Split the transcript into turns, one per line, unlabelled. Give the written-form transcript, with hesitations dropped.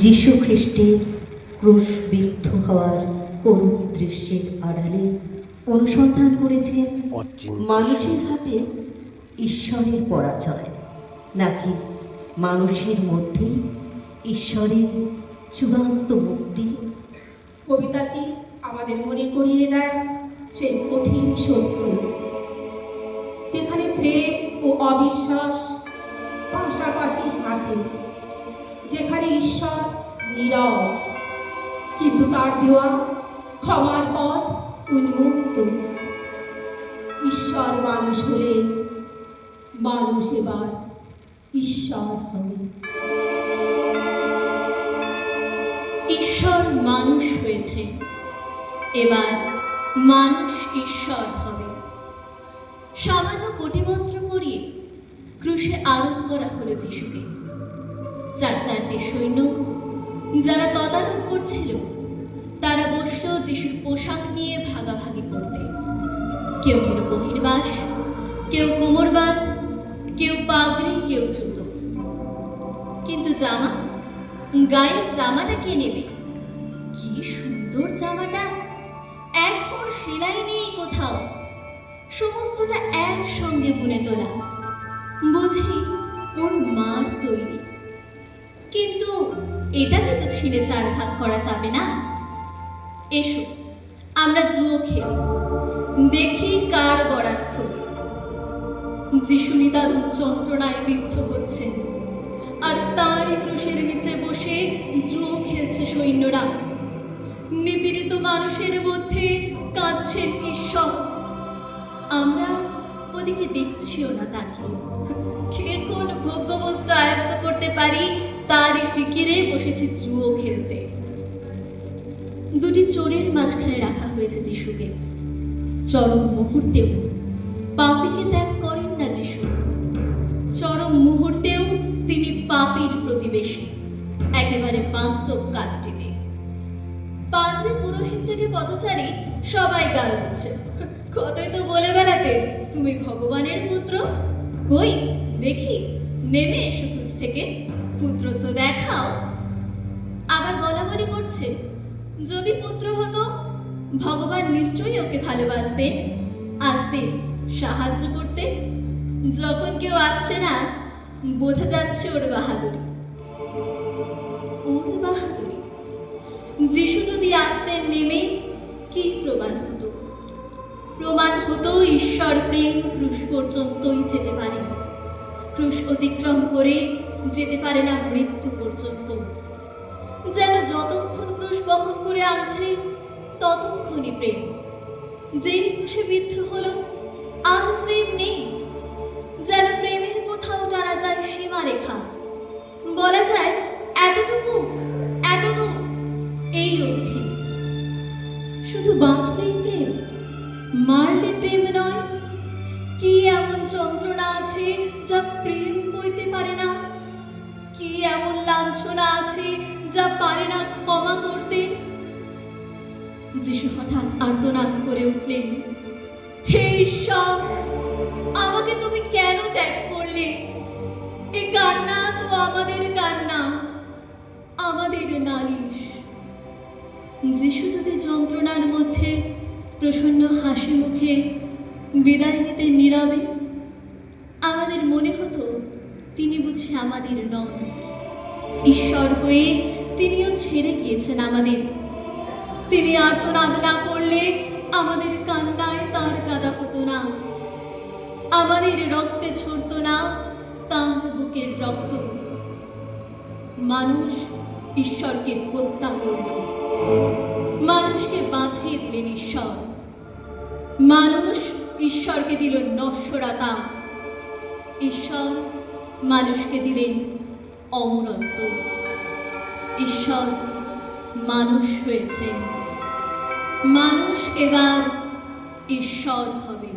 যীশু খ্রিস্টের ক্রুশবিদ্ধ হওয়ার করুণ দৃশ্যের আড়ালে অনুসন্ধান করেছেন মানুষের হাতে ঈশ্বরের পরাজয়, নাকি মানুষের মধ্যে ঈশ্বরের চূড়ান্ত মুক্তি।
কবিতাটি আমাদের মনে করিয়ে দেয় সেই কঠিন সত্য, যেখানে প্রেম ও অবিশ্বাস পাশাপাশি হাঁটে, যেখানে ঈশ্বর নীরব কিন্তু তার দেওয়া ক্ষমার পথ উন্মুক্ত। ঈশ্বর মানুষ হলে মানুষ এবার ঈশ্বর হবে।
ঈশ্বর মানুষ হয়েছে, এবার মানুষ ঈশ্বর হবে। সামান্য কটিবস্ত্র পরিয়ে ক্রুশে আরোপ করা হলো যিশুকে। চার চারটে সৈন্য যারা তদারক করছিল তারা বসলো যিশুর পোশাক নিয়ে ভাগাভাগি করতে। কেউ নিল বহির্বাস, কেউ কোমরবাদ, কেউ পাগড়ি, কেউ জুতো। কিন্তু জামা, গায়ের জামাটা কে নেবে? কি সুন্দর জামাটা, এক ফোঁট সেলাই নেই কোথাও, সমস্তটা একসঙ্গে বুনে তোলা, বুঝি ওর মার তৈরি। কিন্তু এটাকে তো ছিঁড়ে চার ভাগ করা যাবে না। এসো আমরা জুয়ো খেলি, দেখি কার বরাত খোলে। যিশু নিদারুণ যন্ত্রণায় বিদ্ধ হচ্ছেন, আর তার ক্রুশের নিচে বসে জুয়ো খেলছে সৈন্যরা। নিপীড়িত মানুষের মধ্যে কাঁদছেন ঈশ্বর। আমরা ওদিকে দেখছিও না তাকে। কে কোন ভোগ্যবস্তু আয়ত্ত করতে পারি তারই ফিকিরে বসেছি জুয়ো খেলতে। দুটি চোরের মাঝখানে রাখা হয়েছে যিশুকে। চরম মুহূর্তেও পাপীকে ত্যাগ করেন না যিশু। চরম মুহূর্তেও তিনি পাপীর প্রতিবেশী, একেবারে বাস্তব কাজটিতে। পাদ্রী, পুরোহিত থেকে পথচারী সবাই গাল দিচ্ছে। কতই তো বলে বেড়াতে তুমি ভগবানের পুত্র। কই দেখি, নেমে এসো ক্রুশ থেকে, পুত্রত্ব দেখাও। আবার বলাবলি করছে, যদি পুত্র হতো ভগবান নিশ্চয়ই ওকে ভালোবাসতেন, আসতেন, সাহায্য করতে। যখন কেউ আসছে না, বোঝা যাচ্ছে ওর বাহাদুরি। ওর বাহাদুরি। যিশু যদি আসতেন নেমে, কি প্রমাণ হতো? প্রমাণ হতো ঈশ্বর প্রেম ক্রুশ পর্যন্তই যেতে পারে। ক্রুশ অতিক্রম করে যেতে পারে না মৃত্যু পর্যন্ত। যেন যতক্ষণ ক্রুশ বহন করে আনছে ততক্ষণই প্রেম। যেই ক্রুশে বিদ্ধ হলো আর প্রেম নেই। যেন প্রেমের কোথাও টানা যায় সীমারেখা, বলা যায় এতটুকু, এতদূর, এই অবধি। শুধু বাঁচলেই প্রেম, মারলে প্রেম নয়। কি এমন যন্ত্রণা আছে যা প্রেম বইতে পারে না? কি এমন লাঞ্ছনা আছে যা পারে না ক্ষমা করতে? যিশু হঠাৎ আর্তনাদ করে উঠলেন, হে ঈশ্বর, আমাকে তুমি কেন ত্যাগ করলে? এ কান্না তো আমাদের কান্না, আমাদের নালিশ। যিশু যদি যন্ত্রণার মধ্যে প্রসন্ন হাসি মুখে বিদায় নিতে নীরবে, আমাদের মনে হতো তিনি বুঝি আমাদের নন। ঈশ্বর হয়ে তিনিও ছেড়ে গিয়েছেন আমাদের। তিনি আর্তনাদ না করলে আমাদের কান্নায় তার কাঁদা হতো না, আমাদের রক্তে ঝরত না তার বুকের রক্ত। মানুষ ঈশ্বরকে হত্যা করল, মানুষকে বাঁচিয়ে দিলেন ঈশ্বর। মানুষ ঈশ্বরকে দিল নশ্বরতা, ঈশ্বর মানুষকে দিলেন অমরত্ব। ঈশ্বর মানুষ হয়েছে, মানুষ এবার ঈশ্বর হবে।